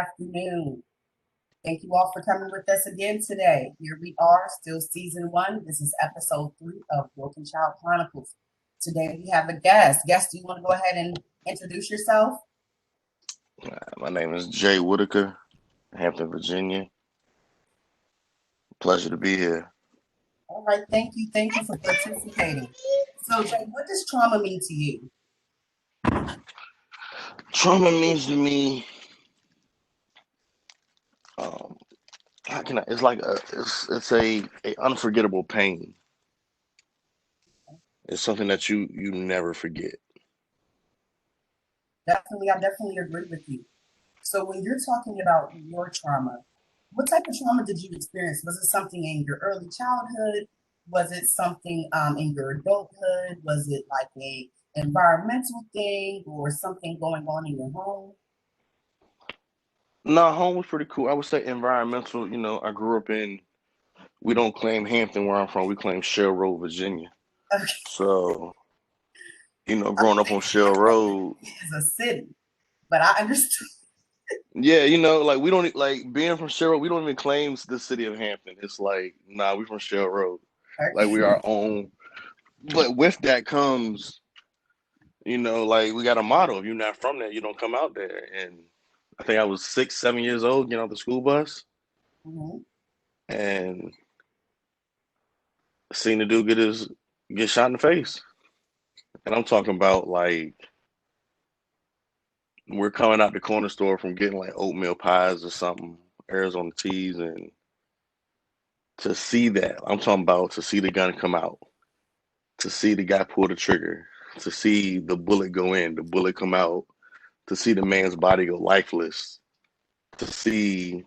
afternoon. Thank you all for coming with us again today. Here we are, still season 1. This is episode 3 of Broken Child Chronicles. Today we have a guest. Guest, do you want to go ahead and introduce yourself? My name is Jay Whitaker, Hampton, Virginia. Pleasure to be here. All right, thank you. Thank you for participating. So, Jay, what does trauma mean to you? Trauma means to me, um, how can I? It's like a unforgettable pain. It's something that you never forget. Definitely, I definitely agree with you. So, when you're talking about your trauma, what type of trauma did you experience? Was it something in your early childhood? Was it something in your adulthood? Was it like a environmental thing or something going on in your home? No, home was pretty cool. I would say environmental. I grew up in. We don't claim Hampton where I'm from. We claim Shell Road, Virginia. Okay, So growing up on Shell Road. it's a city, but I understand. Yeah, like we don't like being from Shell Road. We don't even claim the city of Hampton. It's like, nah, we from Shell Road. Like we are own. But with that comes, like we got a motto: if you're not from there, you don't come out there. And I think I was 6, 7 years old, getting off the school bus, Mhm. and seen the dude get shot in the face. And I'm talking about like we're coming out the corner store from getting like oatmeal pies or something, Arizona teas, and to see that, I'm talking about to see the gun come out, to see the guy pull the trigger, to see the bullet go in, the bullet come out, to see the man's body go lifeless, to see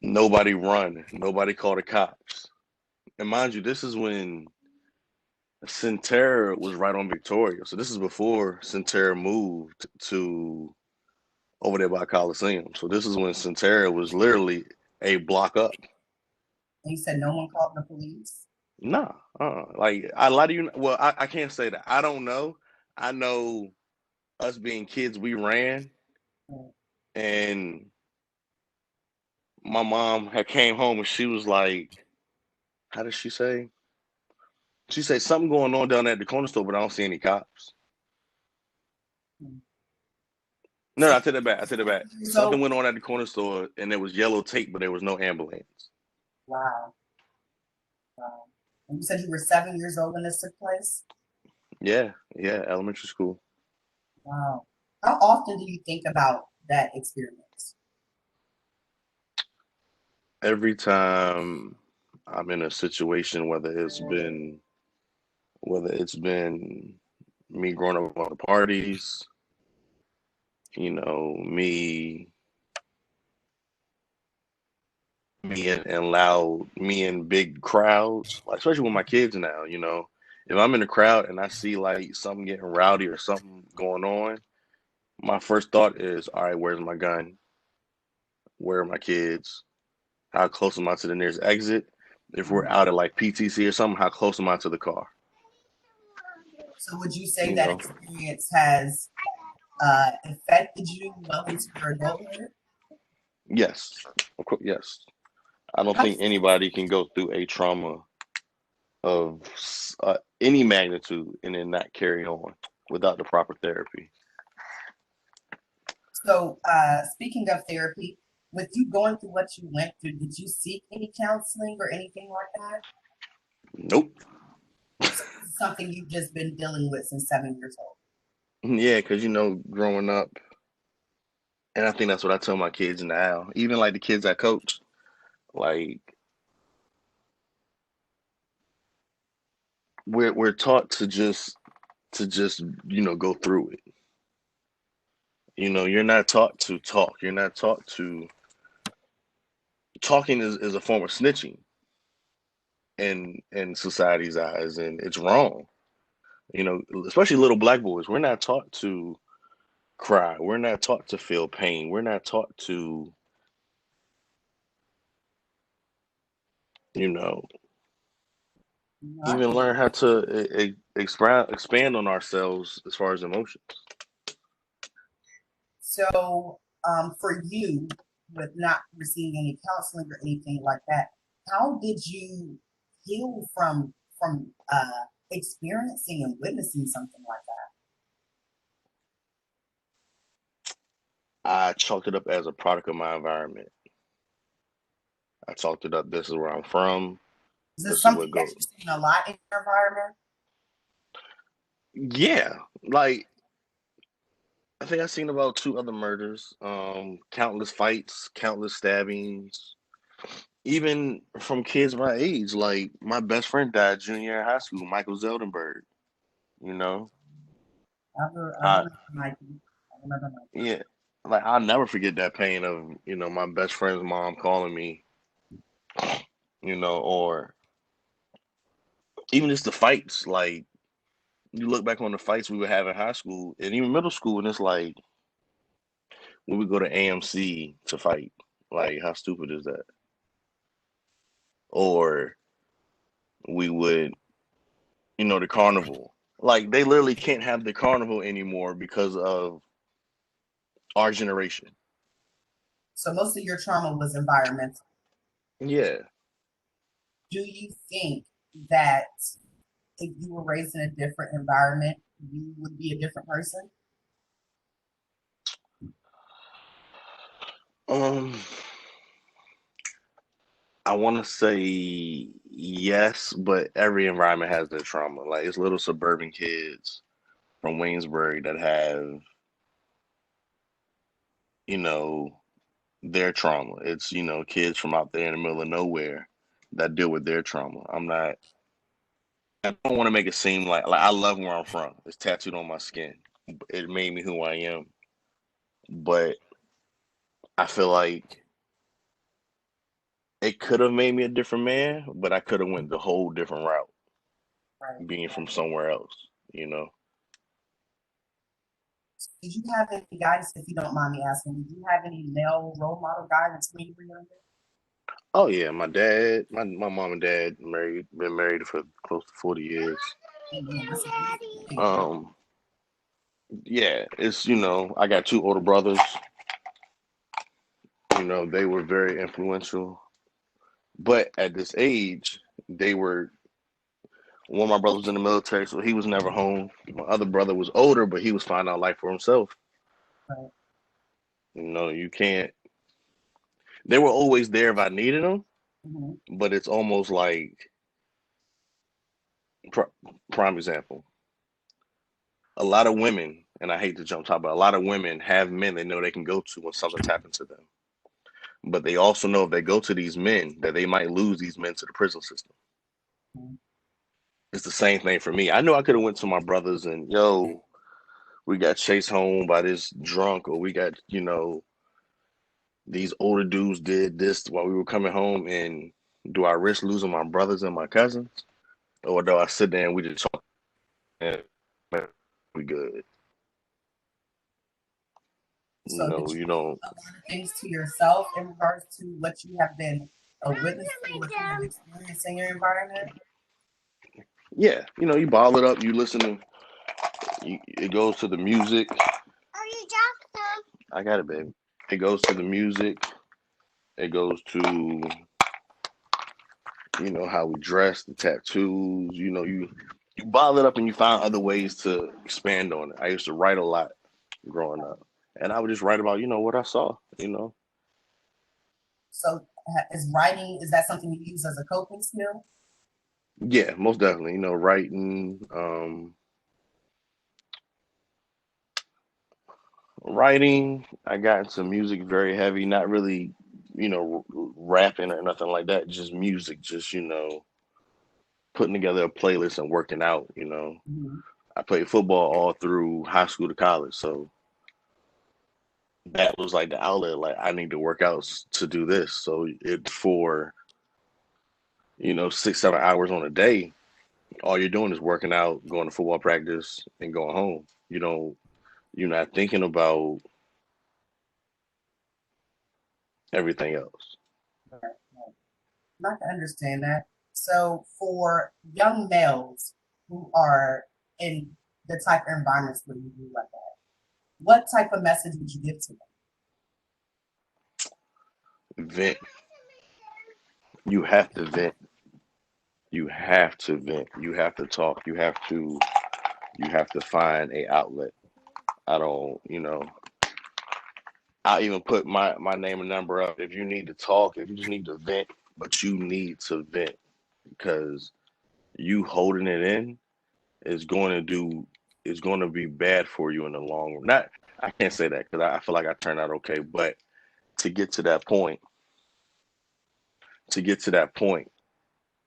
nobody run, nobody call the cops. And mind you, this is when Centera was right on Victoria. So this is before Centera moved to over there by Coliseum. So this is when Centera was literally a block up. And you said no one called the police. Nah, like a lot of you. Well, I can't say that. I don't know. I know us being kids, we ran, Mm. and my mom had came home and she was like, "How did she say?" She said something going on down at the corner store, but I don't see any cops. Mm. No, So, no, I take that back. I take that back. so Something went on at the corner store, and there was yellow tape, but there was no ambulance. wow, wow. And you said you were 7 years old when this took place? Yeah, yeah, elementary school. Wow. How often do you think about that experience? Every time I'm in a situation, whether it's been me growing up on the parties, me me in big crowds, like especially with my kids now, if I'm in a crowd and I see like something getting rowdy or something going on, my first thought is, all right, where's my gun? Where are my kids? How close am I to the nearest exit? If we're Mhm. out at like PTC or something, how close am I to the car? So would you say You that know? experience has affected you well into your adulthood? Yes, of course, yes. I don't How think anybody can go through a trauma of any magnitude and then not carry on without the proper therapy. So, speaking of therapy, with you going through what you went through, did you seek any counseling or anything like that? Nope. So this is something you've just been dealing with since 7 years old. Yeah, because growing up, and I think that's what I tell my kids now. Even like the kids I coach, like we're taught to just go through it. You're not taught to talk. You're not taught to talking is a form of snitching in society's eyes, and it's wrong. Especially little black boys. We're not taught to cry. We're not taught to feel pain. We're not taught to, you know, No, even learn how to expand on ourselves as far as emotions. so, for you, with not receiving any counseling or anything like that, how did you heal from experiencing and witnessing something like I chalked it up as a product of my environment. I chalked it up. This is where I'm from. that? Is this This is something what that goes. you've seen a lot in your environment? Yeah, like I think I've seen about two other murders, countless fights, countless stabbings, even from kids my age. Like my best friend died junior year in high school, Michael Zeldenberg. You know, I I remember Mikey. I remember Mikey. yeah, like I'll never forget that pain of my best friend's mom calling me, or even just the fights. Like you look back on the fights we would have in high school and even middle school, and it's like when we go to AMC to fight. Like how stupid is that? Or we would the carnival. Like they literally can't have the carnival anymore because of our generation. So most of your trauma was environmental. Yeah. Do you think that if you were raised in a different environment, you would be a different person? Um, I want to say yes, but every environment has their trauma. Like it's little suburban kids from Waynesbury that have, you know, their trauma. It's, kids from out there in the middle of nowhere that deal with their trauma. I don't want to make it seem like I love where I'm from. It's tattooed on my skin. It made me who I am. But I feel like it could have made me a different man, but I could have went the whole different route, Right. being from somewhere else. Did you have any guys, if you don't mind me asking, did you have any male role model guys when you were younger? Oh yeah, my dad, my mom and dad been married for close to 40 years. Amen. That's a beautiful thing. Um, yeah, it's I got two older brothers. They were very influential, but at this age, they were one of my brothers was in the military, so he was never home. My other brother was older, but he was finding out life for himself. Right. You can't. They were always there if I needed them, Mm-hmm. but it's almost like pr- prime example. A lot of women, and I hate to jump top, but a lot of women have men they know they can go to when something's happened to them. But they also know if they go to these men that they might lose these men to the prison system. It's the same thing for me. I know I could have went to my brothers and we got chased home by this drunk, or we got these older dudes did this while we were coming home. And do I risk losing my brothers and my cousins, or do I sit there and we just talk and we good? So did you You keep don't. a lot of things to yourself in regards to what you have been a witness to, what you have experienced in your environment? Yeah, you bottle it up. You listen to. It goes to the music. I got it, baby. It goes to the music. It goes to how we dress, the tattoos. You bottle it up and you find other ways to expand on it. I used to write a lot growing up, and I would just write about what I saw. So is writing, is that something you use as a coping skill? Yeah, most definitely. Writing, writing. I got into music very heavy. Not really, rapping or nothing like that. Just music. Just putting together a playlist and working out. Mm-hmm. I played football all through high school to college, so that was like the outlet. Like I need to work out to do this. So it's for 6, 7 hours on a day. All you're doing is working out, going to football practice, and going home. You're not thinking about everything else. Right, right. I can understand that. So for young males who are in the type of environments where you do like that, what type of message would you give to them? Vent. You have to vent. You have to vent. You have to talk. You have to find a outlet. I don't, I'll even put my name and number up if you need to talk, if you just need to vent, but you need to vent because you holding it in is going to do is going to be bad for you in the long run. Not I can't say that because I feel like I turned out okay, but to get to that point, to get to that point,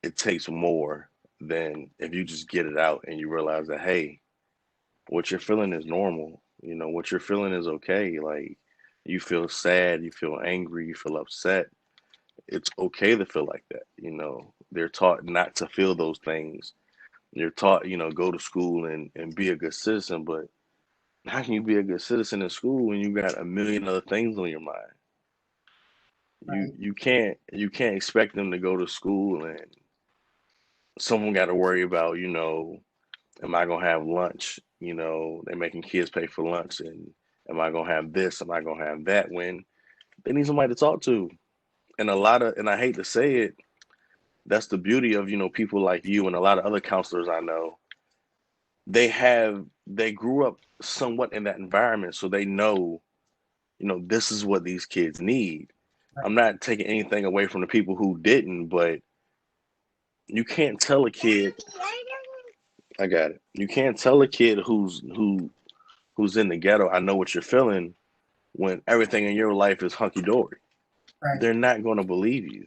it takes more than if you just get it out and you realize that hey, what you're feeling is normal. What you're feeling is okay. Like you feel sad, you feel angry, you feel upset. It's okay to feel like that. They're taught not to feel those things. They're taught, go to school and be a good citizen, but how can you be a good citizen in school when you got a million other things on your mind? You Right. you can't expect them to go to school and someone got to worry about, am I gonna have lunch? They're making kids pay for lunch, and am I gonna have this? Am I gonna have that? When they need somebody to talk to, and I hate to say it, that's the beauty of people like you and a lot of other counselors I know. They grew up somewhat in that environment, so they know this is what these kids need. Right. I'm not taking anything away from the people who didn't, but you can't tell a kid. I got it. You can't tell a kid who's in the ghetto. I know what you're feeling when everything in your life is hunky dory. Right. They're not going to believe you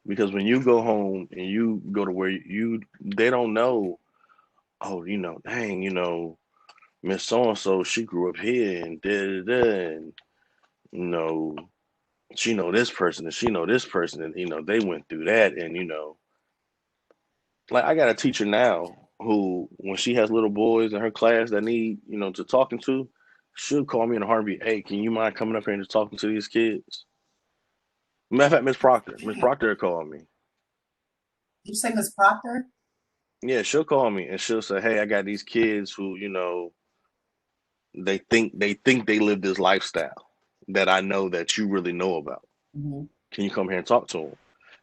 because when you go home and you go to where they don't know. Oh, dang, Miss So and So, she grew up here and da da da, and you know, she know this person and she know this person, and they went through that, and like I got a teacher now who, when she has little boys in her class that need, to talking to, she'll call me in a heartbeat. Hey, can you mind coming up here and just talking to these kids? Matter of fact, Miss Dang. Proctor called me. You say Miss Proctor? Yeah, she'll call me and she'll say, "Hey, I got these kids who, they think they live this lifestyle that I know that you really know about. Hmm. Can you come here and talk to them?"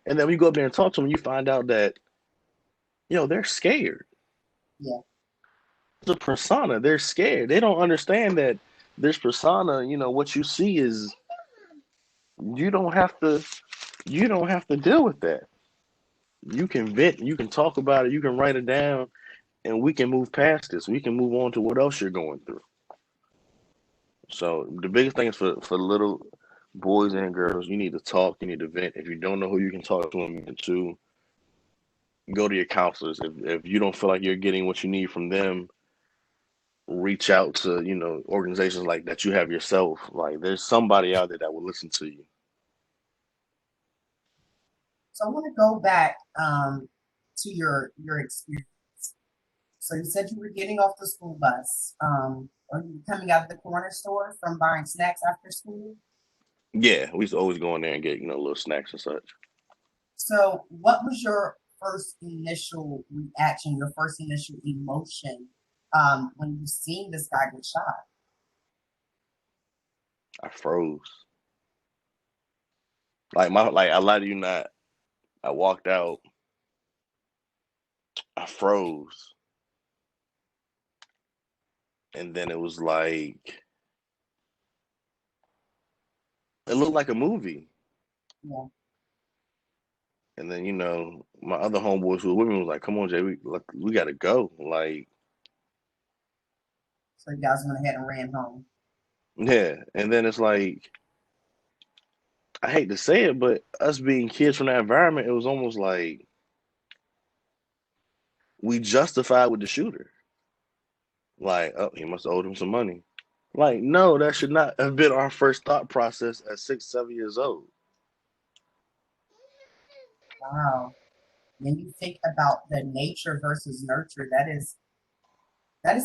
And then when you go up there and talk to them, you find out that they're scared. Yeah. The persona, they're scared. They don't understand that this persona. What you see is you don't have to you don't have to deal with that. You can vent, you can talk about it, you can write it down, and we can move past this. We can move on to what else you're going through. So the biggest thing is for little boys and girls, you need to talk, you need to vent. If you don't know who you can talk to, you need to go to your counselors. If you don't feel like you're getting what you need from them, reach out to organizations like that you have yourself. Like there's somebody out there that will listen to you. So I want to go back to your experience. So you said you were getting off the school bus, or you were coming out of the corner store from buying snacks after school. Yeah, we used to always go in there and get little snacks and such. So what was your first initial reaction, your first initial emotion when you seen this guy get shot? I froze. Like I lie to you not. I walked out. I froze, and then it was like it looked like a movie. Yeah. And then my other homeboys who were with me was like, "Come on, Jay, we gotta go." Like, So you guys went ahead and ran home. yeah. And then it's like I hate to say it, but us being kids from that environment, it was almost like we justified with the shooter. Like, oh, he must have owed him some money. Like, no, that should not have been our first thought process at 6, 7 years old. Wow. When you think about the nature versus nurture, that is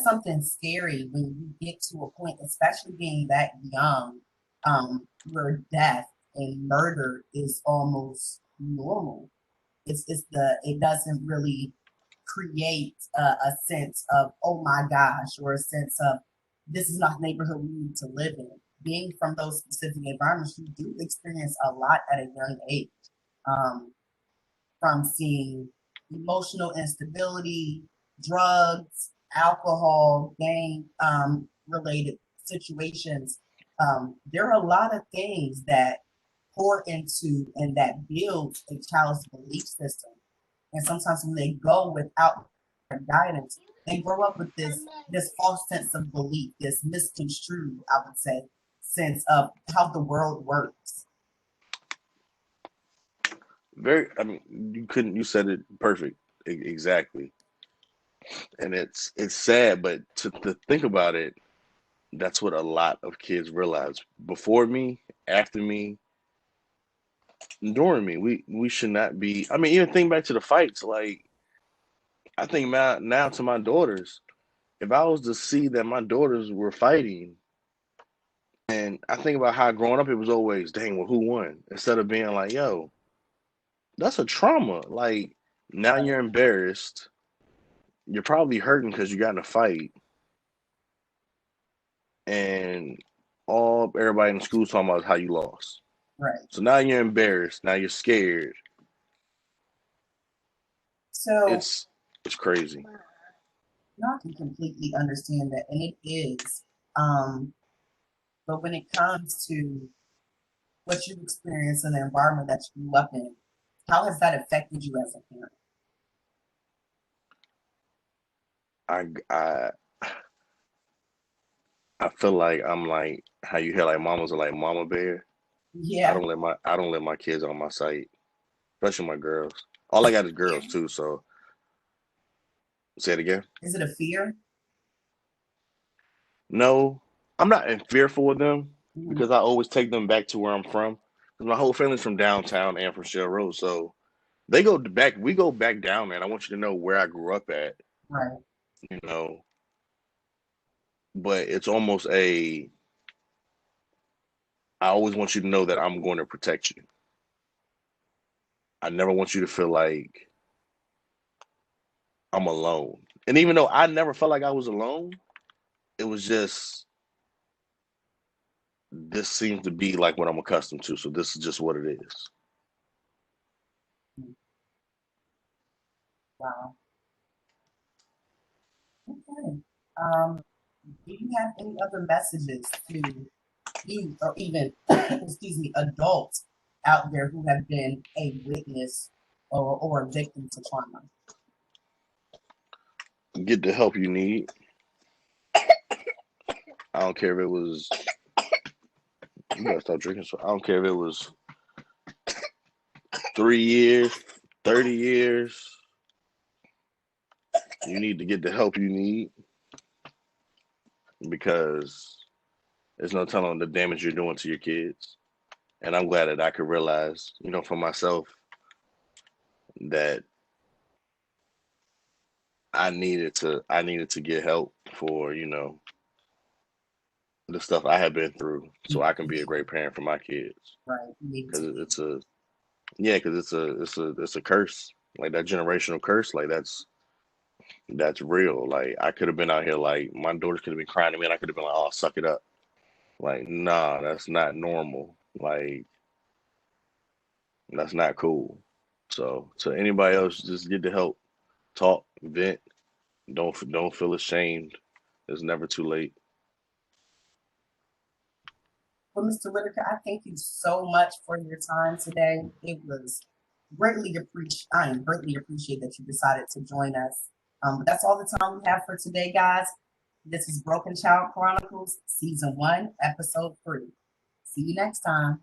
something scary when you get to a point, especially being that young, where death and murder is almost normal. It doesn't really create a sense of, oh my gosh, or a sense of this is not the neighborhood we need to live in. being from those specific environments, you do experience a lot at a young age. Um, from seeing emotional instability, drugs, alcohol, gang related situations. There are a lot of things that pour into and that build a child's belief system. And sometimes when they go without guidance, they grow up with this false sense of belief, this misconstrued, I would say, sense of how the world works. Very, I mean, you said it perfect. Exactly. And it's sad, but to think about it, that's what a lot of kids realize. Before me, after me, during me, we should not be. I mean, even think back to the fights. Like I think now to my daughters, if I was to see that my daughters were fighting, and I think about how growing up it was always, dang, well, who won? Instead of being like, yo, that's a trauma. Like now Right, you're embarrassed. You're probably hurting because you got in a fight, and all everybody in the school's talking about is how you lost. right. So now you're embarrassed. Now you're scared. So It's it's crazy. no, I can completely understand that, and it is. Um, but when it comes to what you experience in the environment that you grew up in, how has that affected you as a parent? I I feel like I'm like how you hear like mamas are like mama bear. Yeah, I don't let my kids on my site, especially my girls. All I got is girls too. So say it again. is it a fear? No, I'm not fearful of them Mhm. because I always take them back to where I'm from. Because my whole family's from downtown and from Shell Road, so they go back. We go back down there. And I want you to know where I grew up at. Right. You know, but it's almost a. I always want you to know that I'm going to protect you. I never want you to feel like I'm alone. And even though I never felt like I was alone, it was just this seems to be like what I'm accustomed to. So this is just what it is. Wow. Okay. Um, do you have any other messages to youth or even, excuse me, adults out there who have been a witness or a victim to trauma? Get the help you need. I don't care if it was. You gotta stop drinking. So I don't care if it was 3 years, 30 years. You need to get the help you need because there's no telling the damage you're doing to your kids. And I'm glad that I could realize, for myself that I needed to get help for, the stuff I have been through so I can be a great parent for my kids. Right. You need Cause to be. it's a yeah, because it's a curse. Like that generational curse, like that's real. Like I could have been out here like my daughters could have been crying to me and I could have been like, oh suck it up. Like, nah, that's not normal. Like that's not cool. So to anybody else, just get the help. Talk, vent. Don't feel ashamed. It's never too late. Well, Mr. Whitaker, I thank you so much for your time today. It was greatly appreciated. I am greatly appreciate that you decided to join us. But that's all the time we have for today, guys. This is Broken Child Chronicles, Season 1, Episode 3. See you next time.